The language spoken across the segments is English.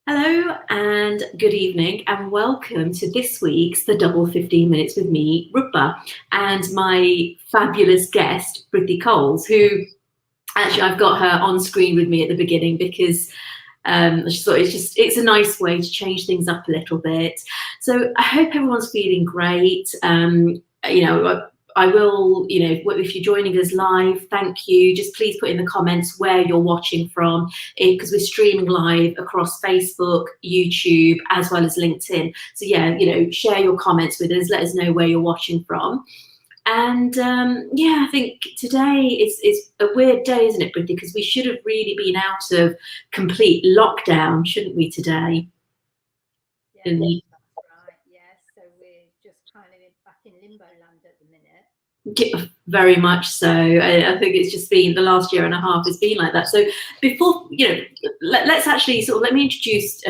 Hello and good evening and welcome to this week's The Double 15 Minutes with me, Rupa, and my fabulous guest, Brittany, who actually I've got her on screen with me at the beginning because I just thought it's a nice way to change things up a little bit. So I hope everyone's feeling great. I will, if you're joining us live, thank you. Just please put in the comments where you're watching from, because we're streaming live across Facebook, YouTube, as well as LinkedIn. So yeah, share your comments with us. Let us know where you're watching from. And I think today is a weird day, isn't it, Brittany? Because we should have really been out of complete lockdown, shouldn't we, today? Yeah, that's right. Yes, so we're just kind of back in limbo land at the minute. Yeah, very much so. I think it's just been the last year and a half has been like that. So before, let's actually let me introduce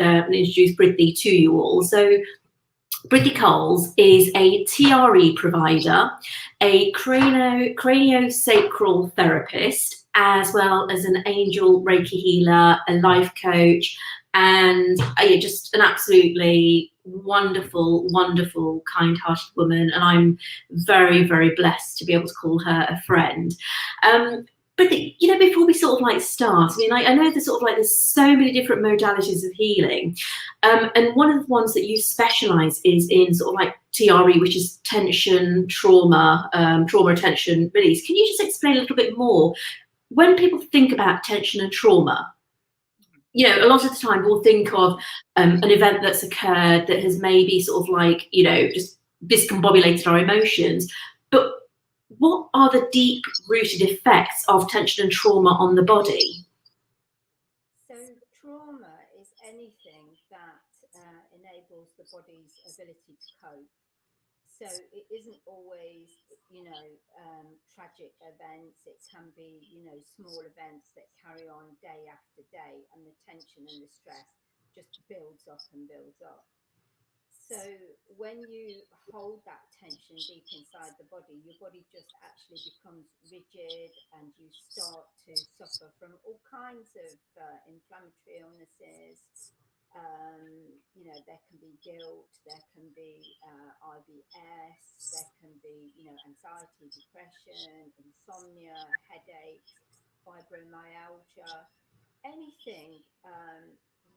Brittany to you all. So Brittany is a TRE provider, a craniosacral therapist, as well as an angel Reiki healer, a life coach, and just an absolutely wonderful, wonderful, kind-hearted woman. And I'm very, very blessed to be able to call her a friend. But before we start, I mean, I know there's so many different modalities of healing, and one of the ones that you specialise is in TRE, which is tension, trauma, tension release. Can you just explain a little bit more? When people think about tension and trauma, a lot of the time we'll think of an event that's occurred that has maybe just discombobulated our emotions, but what are the deep-rooted effects of tension and trauma on the body? So trauma is anything that enables the body's ability to cope. So it isn't always, tragic events. It can be, small events that carry on day after day, and the tension and the stress just builds up and builds up. So when you hold that tension deep inside the body, your body just actually becomes rigid, and you start to suffer from all kinds of inflammatory illnesses. There can be guilt, there can be IBS, there can be, anxiety, depression, insomnia, headaches, fibromyalgia, anything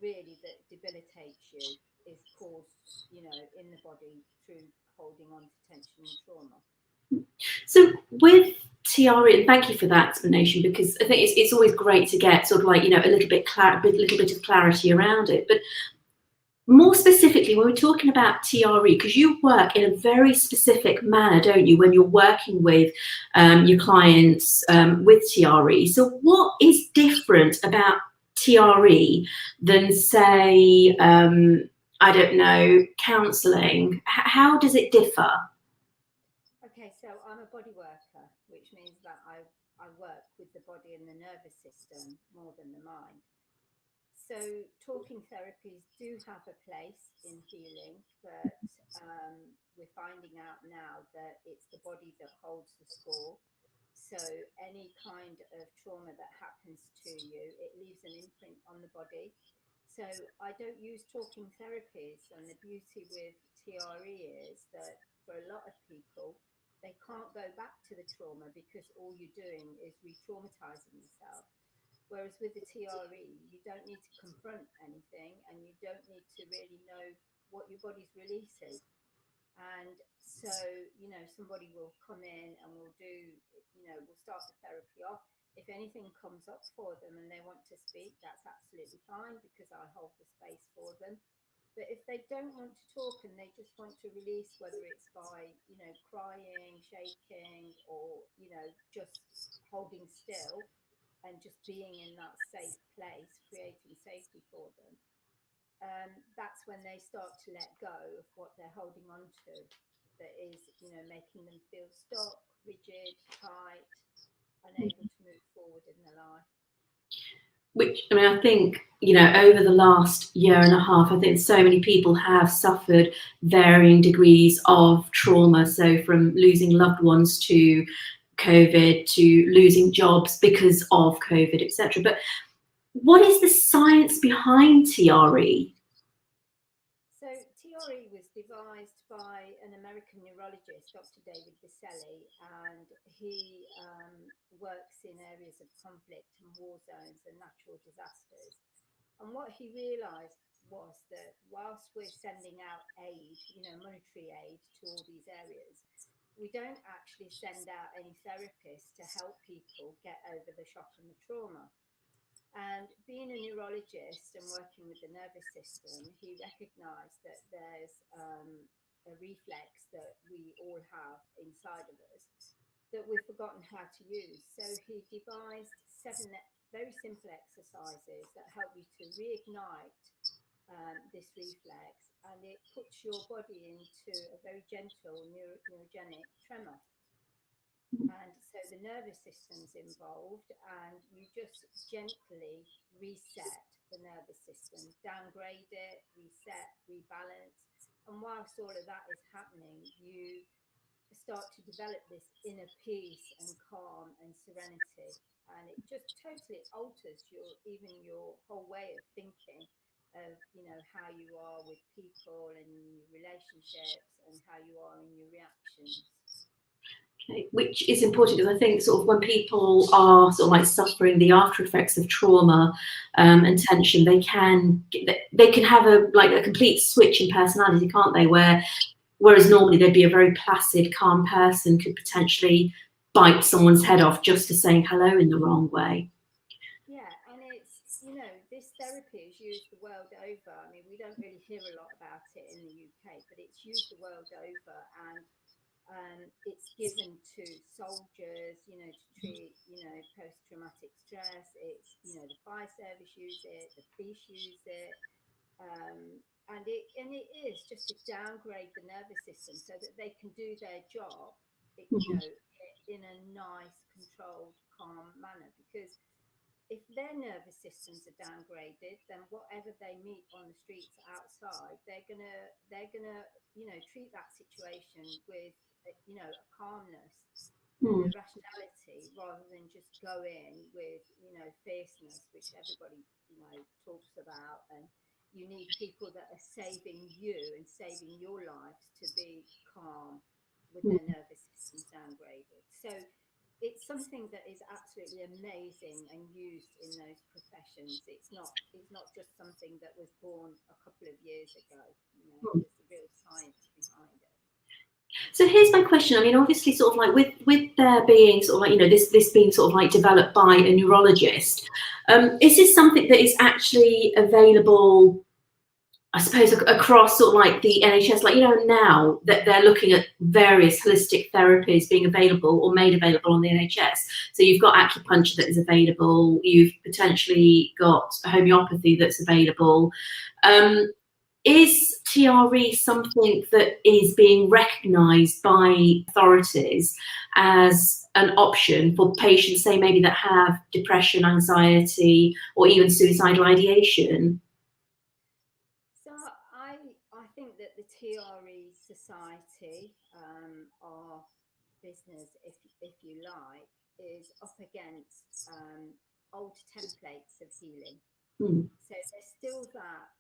really that debilitates you is caused, in the body through holding on to tension and trauma. So with TRE, and thank you for that explanation, because I think it's always great to get a little bit of clarity around it. But more specifically, when we're talking about TRE, because you work in a very specific manner, don't you, when you're working with your clients with TRE. So what is different about TRE than, say, I don't know, counselling? How does it differ? Okay, so I'm a body worker, which means that I work with the body and the nervous system more than the mind. So talking therapies do have a place in healing, but we're finding out now that it's the body that holds the score. So any kind of trauma that happens to you, it leaves an imprint on the body. So I don't use talking therapies, and the beauty with TRE is that for a lot of people, they can't go back to the trauma because all you're doing is re-traumatizing yourself. Whereas with the TRE, you don't need to confront anything, and you don't need to really know what your body's releasing. And so, somebody will come in and we'll start the therapy off. If anything comes up for them and they want to speak, that's absolutely fine, because I hold the space for them. But if they don't want to talk and they just want to release, whether it's by, crying, shaking, or, just holding still, and just being in that safe place, creating safety for them, that's when they start to let go of what they're holding on to, that is, making them feel stuck, rigid, tight, unable to move forward in their life. Which, I mean, I think, over the last year and a half, I think so many people have suffered varying degrees of trauma. So from losing loved ones to COVID, to losing jobs because of COVID, etc. But what is the science behind TRE? So TRE was devised by an American neurologist, Dr. David Biselli, and he works in areas of conflict and war zones and natural disasters. And what he realised was that whilst we're sending out aid, monetary aid to all these areas, we don't actually send out any therapists to help people get over the shock and the trauma. And being a neurologist and working with the nervous system, he recognised that there's a reflex that we all have inside of us that we've forgotten how to use. So he devised 7 very simple exercises that help you to reignite this reflex, and it puts your body into a very gentle neurogenic tremor. And so the nervous system's involved, and you just gently reset the nervous system, downgrade it, reset, rebalance. And whilst all of that is happening, you start to develop this inner peace and calm and serenity. And it just totally alters your whole way of thinking of, how you are with people and your relationships and how you are in your reactions. Okay, which is important because I think sort of when people are sort of like suffering the after effects of trauma and tension, they can have a complete switch in personality, can't they? Whereas normally they'd be a very placid, calm person could potentially bite someone's head off just for saying hello in the wrong way. Yeah, and it's, this therapy is used the world over. I mean, we don't really hear a lot about it in the UK, but it's used the world over, and it's given to soldiers, to treat, post-traumatic stress. It's, the fire service use it, the police use it, and it is just to downgrade the nervous system so that they can do their job, in a nice, controlled, calm manner. Because if their nervous systems are downgraded, then whatever they meet on the streets outside, they're gonna treat that situation with a calmness and a rationality, rather than just go in with fierceness, which everybody talks about. And you need people that are saving you and saving your lives to be calm with their nervous systems downgraded. So it's something that is absolutely amazing and used in those professions. It's not just something that was born a couple of years ago. There's a real science behind it. So here's my question. I mean, obviously, sort of like with there being sort of like this being sort of like developed by a neurologist, is this something that is actually available, I suppose, across sort of like the NHS, like, now that they're looking at various holistic therapies being available or made available on the NHS. So you've got acupuncture that is available, you've potentially got homeopathy that's available. Is TRE something that is being recognised by authorities as an option for patients, say maybe that have depression, anxiety, or even suicidal ideation? So I think that the TRE Society, our business, if you like, is up against old templates of healing. So there's still that,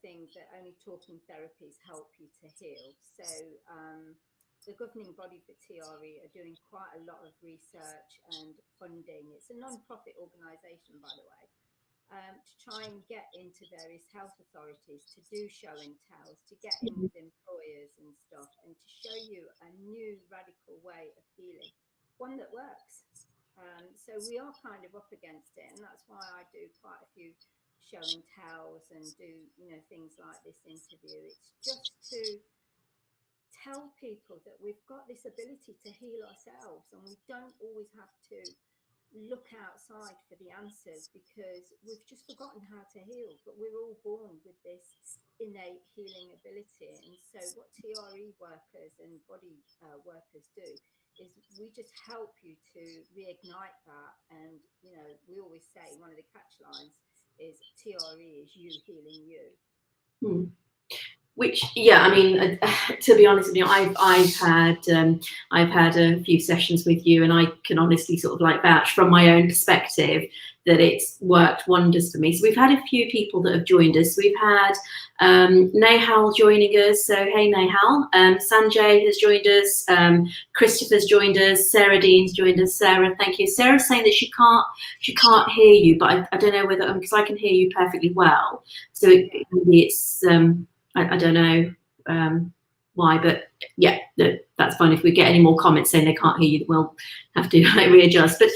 thing that only talking therapies help you to heal. So the governing body for TRE are doing quite a lot of research and funding. It's a non-profit organisation, by the way, to try and get into various health authorities, to do show and tells, to get in with employers and stuff, and to show you a new radical way of healing, one that works. So we are kind of up against it, and that's why I do quite a few show and tells and do things like this interview. It's just to tell people that we've got this ability to heal ourselves, and we don't always have to look outside for the answers, because we've just forgotten how to heal. But we're all born with this innate healing ability. And so what TRE workers and body workers do is we just help you to reignite that. And we always say one of the catch lines is TRE is you healing you. Which, yeah, I mean, to be honest with you, I've had a few sessions with you, and I can honestly sort of like vouch from my own perspective that it's worked wonders for me. So we've had a few people that have joined us. We've had Nehal joining us. So hey, Nehal. Sanjay has joined us. Christopher's joined us. Sarah Dean's joined us. Sarah, thank you. Sarah's saying that she can't hear you, but I don't know whether, because I can hear you perfectly well. So maybe it's I don't know why, but yeah, that's fine. If we get any more comments saying they can't hear you, we'll have to readjust. But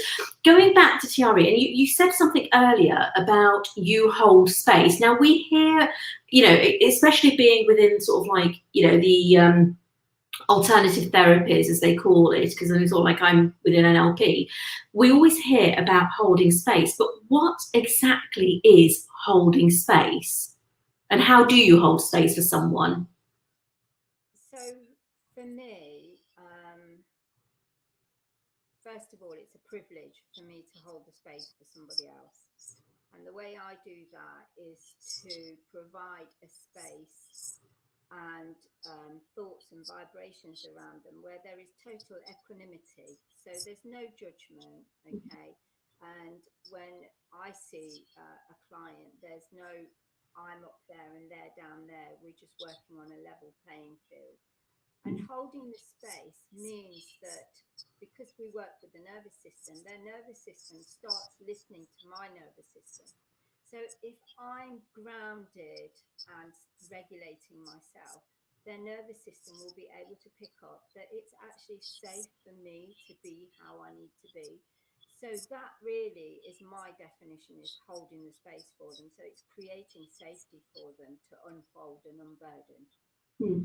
going back to TRE, and you said something earlier about you hold space. Now we hear, especially being within sort of like, the alternative therapies, as they call it, because it's all like I'm within NLP, we always hear about holding space, but what exactly is holding space? And how do you hold space for someone? So for me, first of all, it's a privilege for me to hold the space for somebody else. And the way I do that is to provide a space and thoughts and vibrations around them where there is total equanimity. So there's no judgment, okay? And when I see a client, there's no I'm up there and they're down there. We're just working on a level playing field. And holding the space means that because we work with the nervous system, their nervous system starts listening to my nervous system. So if I'm grounded and regulating myself, their nervous system will be able to pick up that it's actually safe for me to be how I need to be. So that really is my definition, is holding the space for them. So it's creating safety for them to unfold and unburden.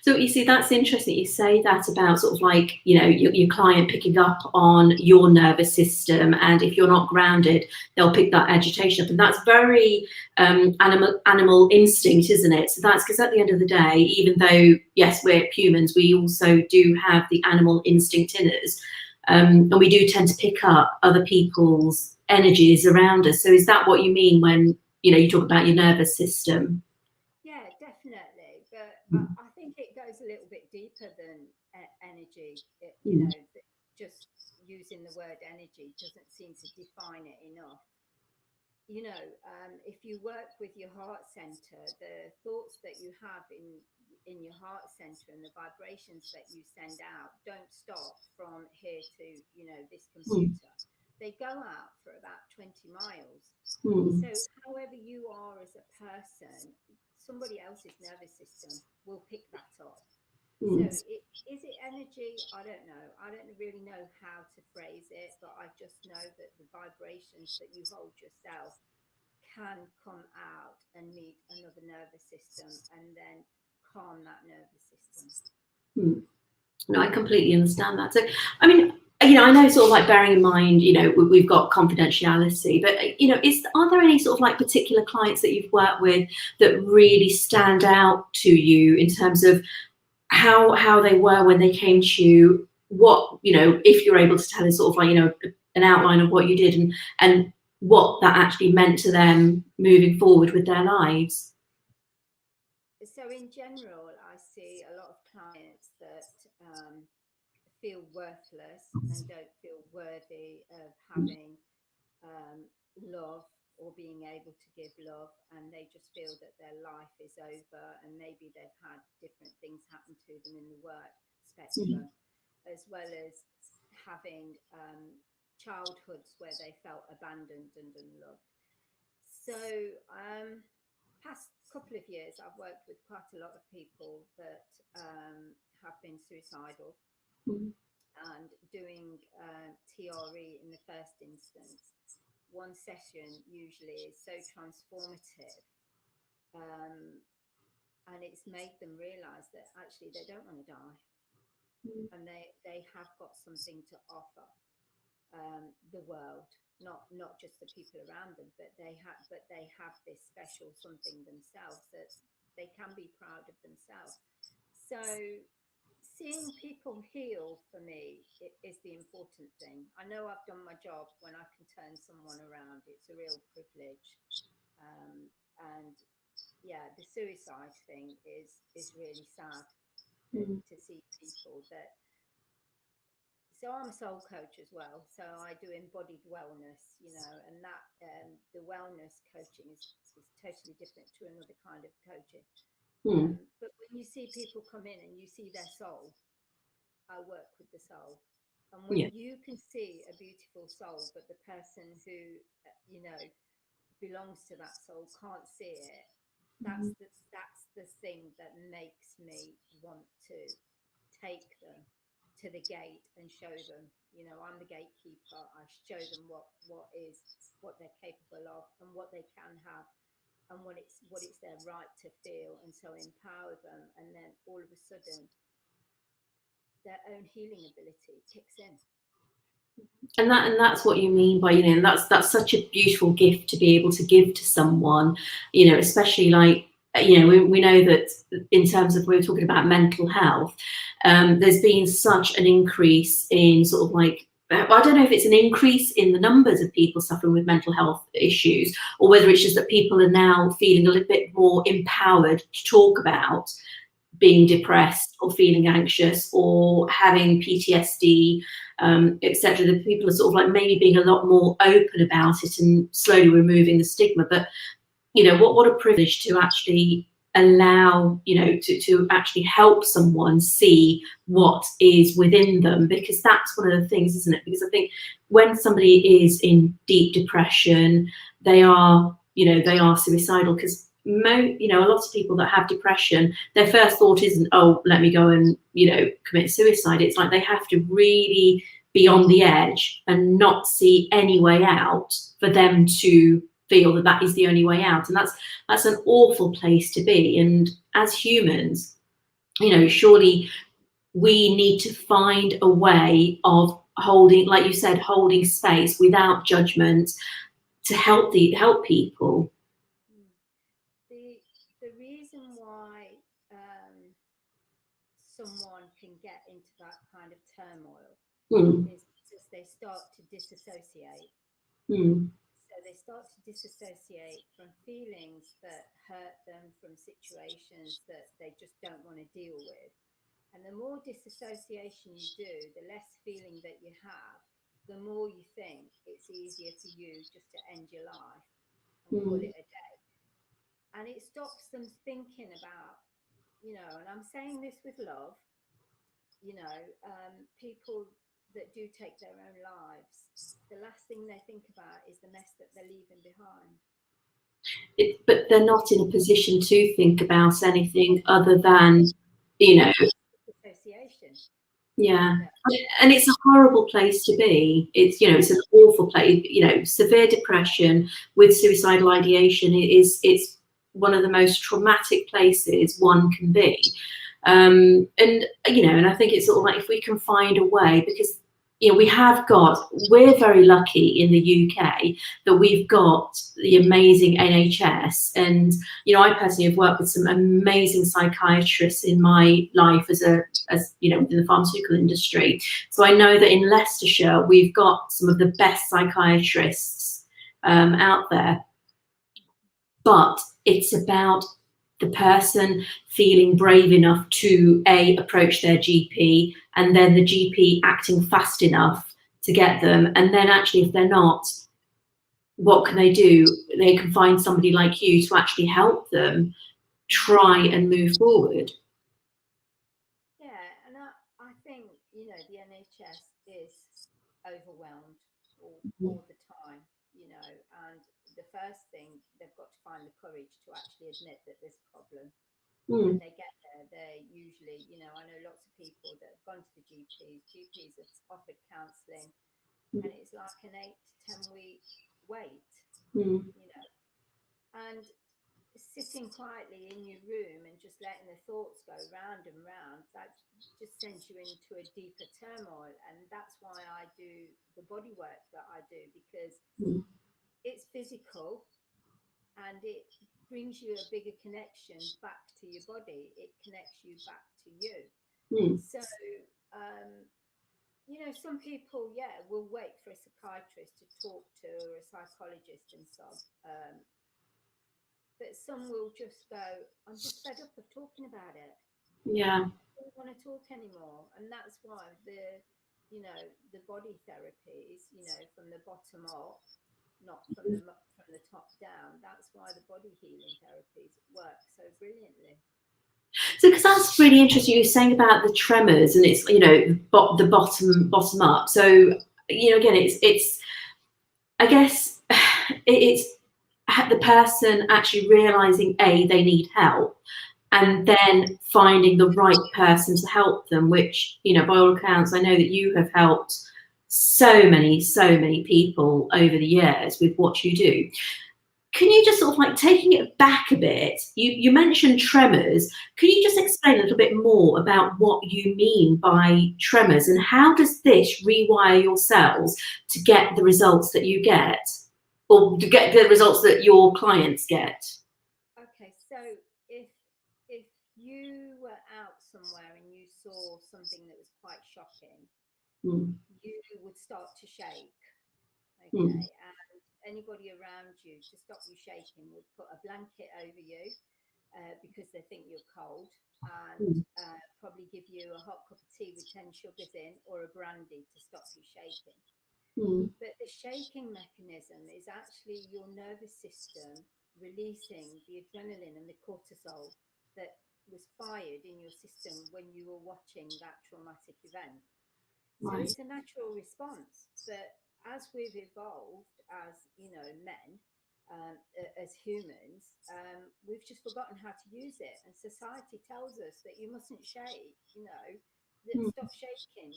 So you see, that's interesting. You say that about sort of like, your client picking up on your nervous system, and if you're not grounded, they'll pick that agitation up, and that's very animal instinct, isn't it? So that's because at the end of the day, even though yes, we're humans, we also do have the animal instinct in us, and we do tend to pick up other people's energies around us. So is that what you mean when you talk about your nervous system? Yeah, definitely. But I think it goes a little bit deeper than energy. Just using the word energy doesn't seem to define it enough. If you work with your heart center, the thoughts that you have in your heart center and the vibrations that you send out don't stop from here to this computer. They go out for about 20 miles. So however you are as a person, somebody else's nervous system will pick that up. So is it energy? I don't know. I don't really know how to phrase it, but I just know that the vibrations that you hold yourself can come out and meet another nervous system and then calm that nervous system. No, I completely understand that. So, I mean, I know sort of like bearing in mind, we've got confidentiality, but, are there any sort of like particular clients that you've worked with that really stand out to you in terms of how they were when they came to you? What, if you're able to tell us sort of like, an outline of what you did and what that actually meant to them moving forward with their lives? So in general, I see a lot of clients that feel worthless and don't feel worthy of having love or being able to give love, and they just feel that their life is over, and maybe they've had different things happen to them in the work spectrum, as well as having childhoods where they felt abandoned and unloved. So past couple of years, I've worked with quite a lot of people that have been suicidal, and doing TRE in the first instance. One session usually is so transformative, and it's made them realize that actually they don't want to die, and they have got something to offer the world, not just the people around them, but they have this special something themselves that they can be proud of themselves. So seeing people heal for me is the important thing. I know I've done my job when I can turn someone around. It's a real privilege, and yeah, the suicide thing is really sad Mm. to see people that. So I'm a soul coach as well. So I do embodied wellness, and that the wellness coaching is totally different to another kind of coaching. Mm. But when you see people come in and you see their soul, I work with the soul. And when Yeah. you can see a beautiful soul, but the person who, belongs to that soul can't see it, that's the thing that makes me want to take them to the gate and show them. I'm the gatekeeper. I show them what they're capable of and what they can have and what it's their right to feel, and so empower them, and then all of a sudden their own healing ability kicks in. And that's what you mean by, and that's such a beautiful gift to be able to give to someone, especially like, we know that in terms of, we were talking about mental health, there's been such an increase in sort of like, I don't know if it's an increase in the numbers of people suffering with mental health issues, or whether it's just that people are now feeling a little bit more empowered to talk about being depressed or feeling anxious or having PTSD, etc. The people are sort of like maybe being a lot more open about it and slowly removing the stigma. But what a privilege to actually allow, to actually help someone see what is within them, because that's one of the things, isn't it? Because I think when somebody is in deep depression, they are suicidal, because a lot of people that have depression, their first thought isn't, oh, let me go and commit suicide. It's like they have to really be on the edge and not see any way out for them to feel that that is the only way out. And that's an awful place to be. And as humans, surely we need to find a way of holding, like you said, holding space without judgment to help people. The reason why someone can get into that kind of turmoil Mm. is because they start to disassociate. Mm. So they start to disassociate from feelings that hurt them, from situations that they just don't want to deal with. And the more disassociation you do, the less feeling that you have, the more you think it's easier for you just to end your life and call Mm. it a day. And it stops them thinking about, and I'm saying this with love, people that do take their own lives, the last thing they think about is the mess that they're leaving behind. But they're not in a position to think about anything other than, you know, Association. yeah. Yeah. And it's a horrible place to be. It's an awful place. Severe depression with suicidal ideation it's one of the most traumatic places one can be. And I think it's sort of like, if we can find a way, because we're very lucky in the UK that we've got the amazing NHS, and I personally have worked with some amazing psychiatrists in my life as within the pharmaceutical industry. So I know that in Leicestershire we've got some of the best psychiatrists out there, but it's about the person feeling brave enough to approach their GP, and then the GP acting fast enough to get them. And then actually, if they're not, what can they do? They can find somebody like you to actually help them try and move forward. Yeah, and I think, the NHS is overwhelmed all the time, and the first thing, they've got to find the courage to actually admit that there's a problem. When Mm. they get there, they usually, I know lots of people that have gone to the GPs have offered counselling, and it's like an 8 to 10 week wait, Mm. and sitting quietly in your room and just letting the thoughts go round and round, that just sends you into a deeper turmoil. And that's why I do the body work that I do, because Mm. it's physical and it brings you a bigger connection back to your body. It connects you back to you. Mm. So, some people, will wait for a psychiatrist to talk to, or a psychologist and so. but some will just go, I'm just fed up of talking about it. Yeah. I don't want to talk anymore. And that's why the body therapies, from the bottom up, not from the top down. That's why the body healing therapies work so brilliantly. So, because that's really interesting, you're saying about the tremors, and it's the bottom up. So, again, it's I guess it's the person actually realizing they need help, and then finding the right person to help them. Which by all accounts, I know that you have helped so many people over the years with what you do. Can you just sort of like taking it back a bit? You mentioned tremors. Can you just explain a little bit more about what you mean by tremors, and how does this rewire your cells to get the results that you get, or to get the results that your clients get? Okay, so if you were out somewhere and you saw something that was quite shocking, Mm. you would start to shake. Okay, Mm. and anybody around you, to stop you shaking, would put a blanket over you because they think you're cold, and Mm. probably give you a hot cup of tea with 10 sugars in, or a brandy to stop you shaking. Mm. But the shaking mechanism is actually your nervous system releasing the adrenaline and the cortisol that was fired in your system when you were watching that traumatic event. So Right. it's a natural response. But as we've evolved as, men, as humans, we've just forgotten how to use it. And society tells us that you mustn't shake, that Mm. stop shaking,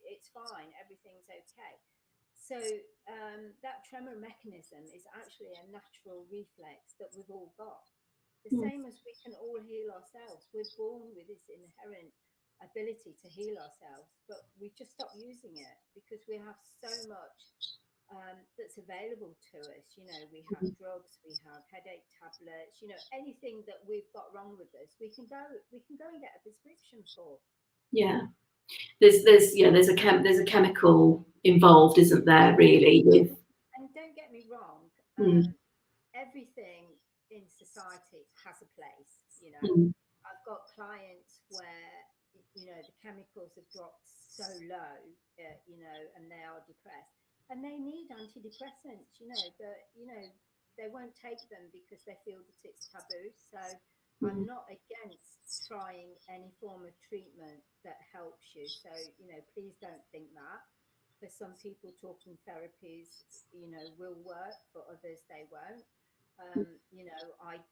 it's fine, everything's okay. So that tremor mechanism is actually a natural reflex that we've all got. The Mm. same as we can all heal ourselves. We're born with this inherent ability to heal ourselves, but we just stop using it because we have so much that's available to us. We have drugs, we have headache tablets, anything that we've got wrong with us, we can go and get a prescription for. Yeah. There's a chemical involved, isn't there? Really, with. And don't get me wrong, Mm. everything in society has a place. Mm. I've got clients where the chemicals have dropped so low, and they are depressed, and they need antidepressants, but they won't take them because they feel that it's taboo. So I'm Mm. not against trying any form of treatment that helps you. So please don't think that. For some people, talking therapies, will work. For others, they won't.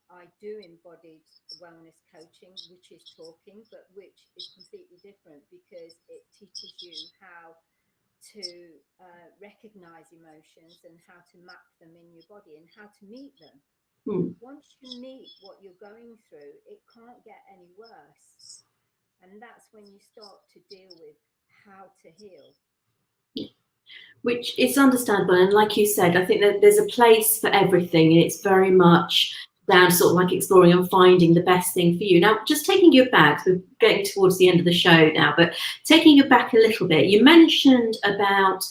I do embodied wellness coaching, which is talking, but which is completely different because it teaches you how to recognize emotions and how to map them in your body and how to meet them. Mm. Once you meet what you're going through, it can't get any worse. And that's when you start to deal with how to heal. Which is understandable, and like you said, I think that there's a place for everything, and it's very much down to sort of like exploring and finding the best thing for you. Now, just taking you back, we're getting towards the end of the show now, but taking you back a little bit, you mentioned about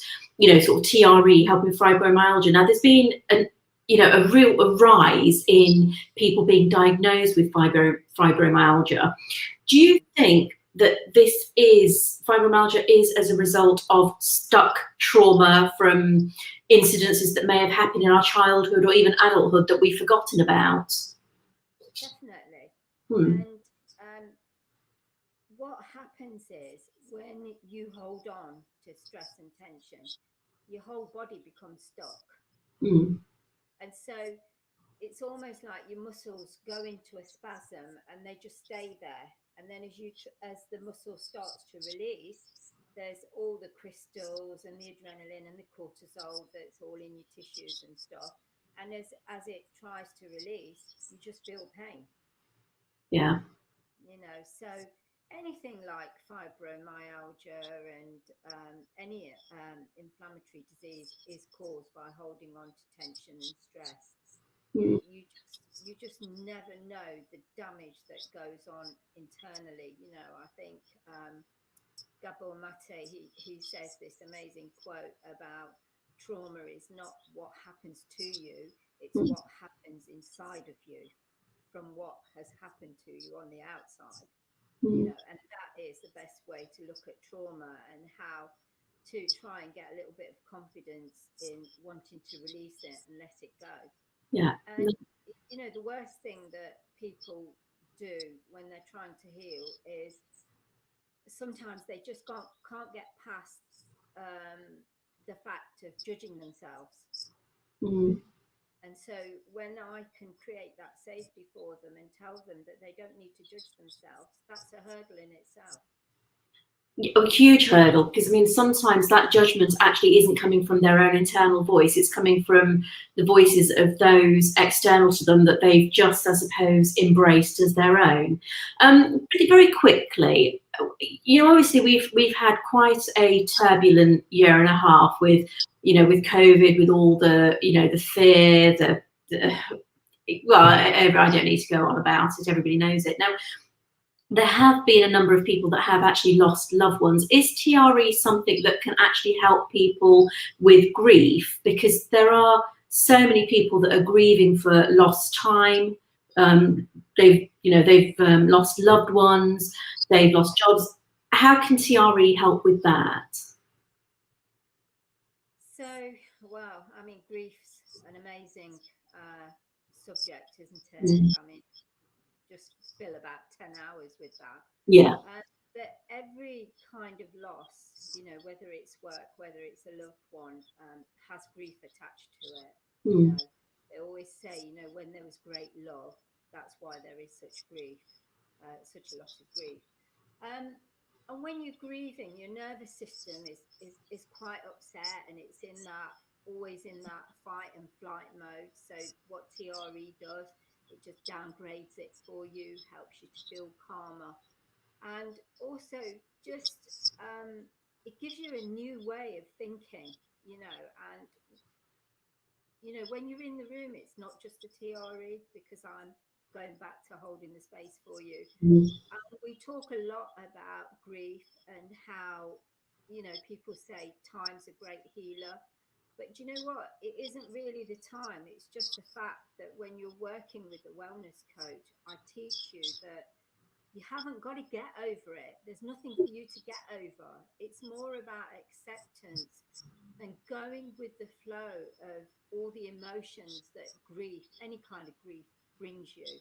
sort of TRE helping fibromyalgia. Now, there's been a real rise in people being diagnosed with fibromyalgia. Do you think that this is fibromyalgia is as a result of stuck trauma from incidences that may have happened in our childhood or even adulthood that we've forgotten about? Definitely. Hmm. And what happens is when you hold on to stress and tension, your whole body becomes stuck. Hmm. And so it's almost like your muscles go into a spasm and they just stay there. And then as the muscle starts to release, there's all the crystals and the adrenaline and the cortisol that's all in your tissues and stuff. And as it tries to release, you just feel pain. Yeah. So anything like fibromyalgia and any inflammatory disease is caused by holding on to tension and stress. Hmm. You just never know the damage that goes on internally. I think Gabor Mate, he says this amazing quote about trauma is not what happens to you, it's Hmm. what happens inside of you. from what has happened to you on the outside, Mm. and that is the best way to look at trauma and how to try and get a little bit of confidence in wanting to release it and let it go. Yeah. And the worst thing that people do when they're trying to heal is sometimes they just can't get past the fact of judging themselves. Mm. And so when I can create that safety for them and tell them that they don't need to judge themselves, that's a hurdle in itself. A huge hurdle, because I mean sometimes that judgment actually isn't coming from their own internal voice, it's coming from the voices of those external to them that they've just, I suppose, embraced as their own. Very quickly, obviously we've had quite a turbulent year and a half with with COVID, with all the the fear, well, I don't need to go on about it, everybody knows it now. There have been a number of people that have actually lost loved ones. Is TRE something that can actually help people with grief? Because there are so many people that are grieving for lost time. They've lost loved ones. They've lost jobs. How can TRE help with that? So, well, I mean, grief's an amazing subject, isn't it? Mm. I mean, just fill about 10 hours with that. Yeah. But every kind of loss, whether it's work, whether it's a loved one, has grief attached to it. Mm. They always say, when there was great love, that's why there is such grief, such a lot of grief. And when you're grieving, your nervous system is quite upset, and it's always in that fight and flight mode. So what TRE does, it just downgrades it for you, helps you to feel calmer, and also just it gives you a new way of thinking, and when you're in the room, it's not just a TRE, because I'm going back to holding the space for you. Mm. We talk a lot about grief and how people say time's a great healer. But do you know what? It isn't really the time. It's just the fact that when you're working with a wellness coach, I teach you that you haven't got to get over it. There's nothing for you to get over. It's more about acceptance and going with the flow of all the emotions that grief, any kind of grief, brings you.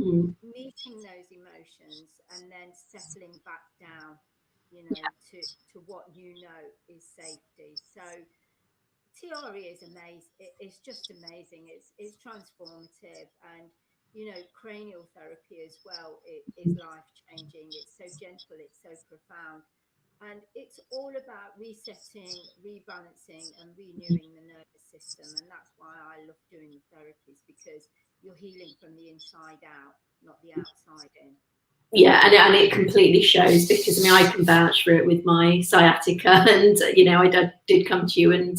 Mm. Meeting those emotions and then settling back down, to what is safety. So TRE is amazing. It's just amazing. It's transformative, and cranial therapy as well. It is life changing. It's so gentle. It's so profound, and it's all about resetting, rebalancing, and renewing the nervous system. And that's why I love doing the therapies, because you're healing from the inside out, not the outside in. Yeah, and it completely shows, because I mean I can vouch for it with my sciatica, and I did come to you, and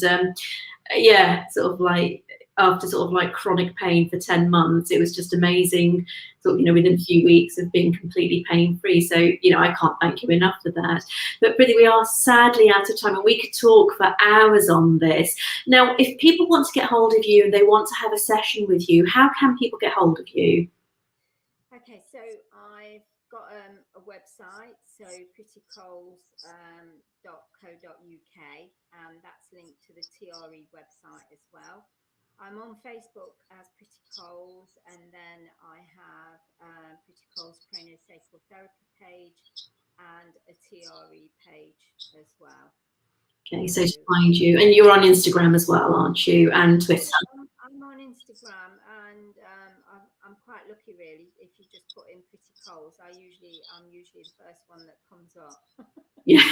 sort of like after sort of like chronic pain for 10 months, it was just amazing, sort of within a few weeks of being completely pain free. So I can't thank you enough for that. But Brittany, we are sadly out of time, and we could talk for hours on this. Now, if people want to get hold of you and they want to have a session with you, how can people get hold of you? Okay, so I've got a website, so prettycoles.co.uk, and that's linked to the TRE website as well. I'm on Facebook as Pretty Coles, and then I have Pretty Coles Craniosacral Therapy page and a TRE page as well. Okay, so to find you, and you're on Instagram as well, aren't you? And Twitter. I'm on Instagram, and I'm quite lucky, really. If you just put in Pretty Coles, I'm usually the first one that comes up. Yeah.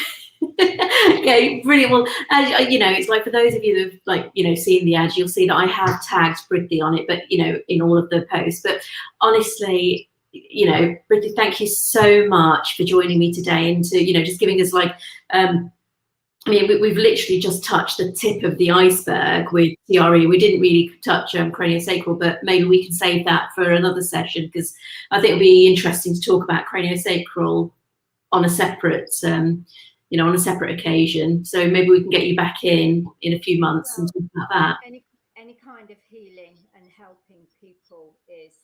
Okay, brilliant. Well, it's like, for those of you that have seen the ad, you'll see that I have tagged Brittany on it, but in all of the posts. But honestly, Brittany, thank you so much for joining me today, and to just giving us I mean, we've literally just touched the tip of the iceberg with TRE. We didn't really touch craniosacral, but maybe we can save that for another session, because I think it'll be interesting to talk about craniosacral on a separate, on a separate occasion. So maybe we can get you back in a few months and talk about that. Any kind of healing and helping people is,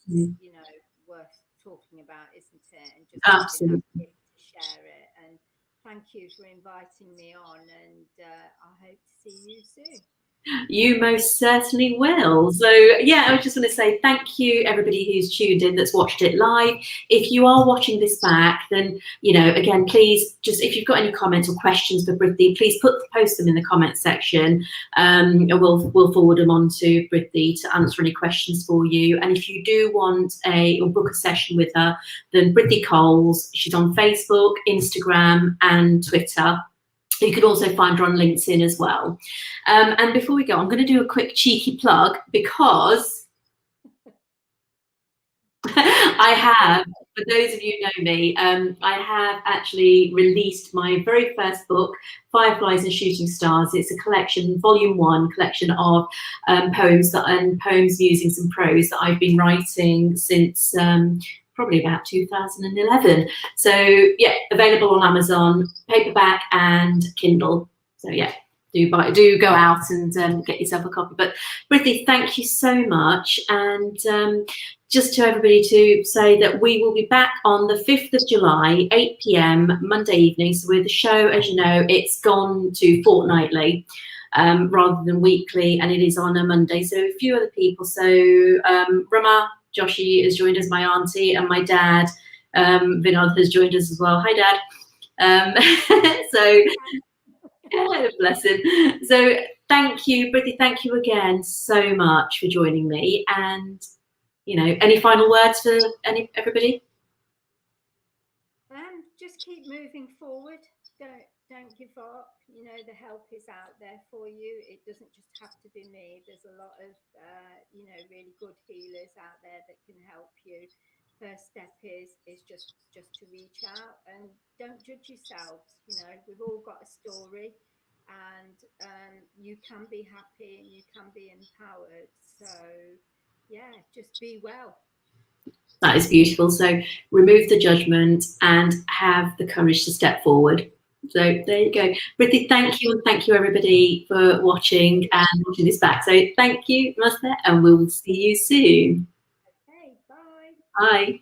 worth talking about, isn't it? And just Absolutely. having that gift to share it. And thank you for inviting me on, and I hope to see you soon. You most certainly will. So yeah, I just want to say thank you everybody who's tuned in, that's watched it live. If you are watching this back, then, you know, again, please just, if you've got any comments or questions for Brittany, please post them in the comment section, and we'll forward them on to Brittany to answer any questions for you. And if you do want or book a session with her, then Brittany Coles, she's on Facebook, Instagram and Twitter. You can also find her on LinkedIn as well. And before we go, I'm going to do a quick cheeky plug, because I have, for those of you who know me, I have actually released my very first book, Fireflies and Shooting Stars. It's a collection, volume 1, collection of poems, poems using some prose that I've been writing since probably about 2011. So yeah, available on Amazon, paperback and Kindle. So yeah, do go out and get yourself a copy. But Brittany, thank you so much. And just to everybody to say that we will be back on the 5th of July, 8 p.m. Monday evening. So with the show, as you know, it's gone to fortnightly rather than weekly, and it is on a Monday. So a few other people. So Rupa, Joshi has joined us, my auntie, and my dad, Vinod, has joined us as well. Hi, Dad. So, yeah, bless him. So thank you, Brittany. Thank you again so much for joining me. And, you know, any final words for everybody? Just keep moving forward. Don't give up. You know, the help is out there for you. It doesn't just have to be me. There's a lot of you know, really good healers out there that can help you. First step is just to reach out, and don't judge yourselves. You know, we've all got a story, and you can be happy and you can be empowered. So yeah, just be well. That is beautiful. So remove the judgment and have the courage to step forward. So there you go. Brittany, thank you, and thank you everybody for watching and watching this back. So thank you, Namaste, and we'll see you soon. Okay, bye. Bye.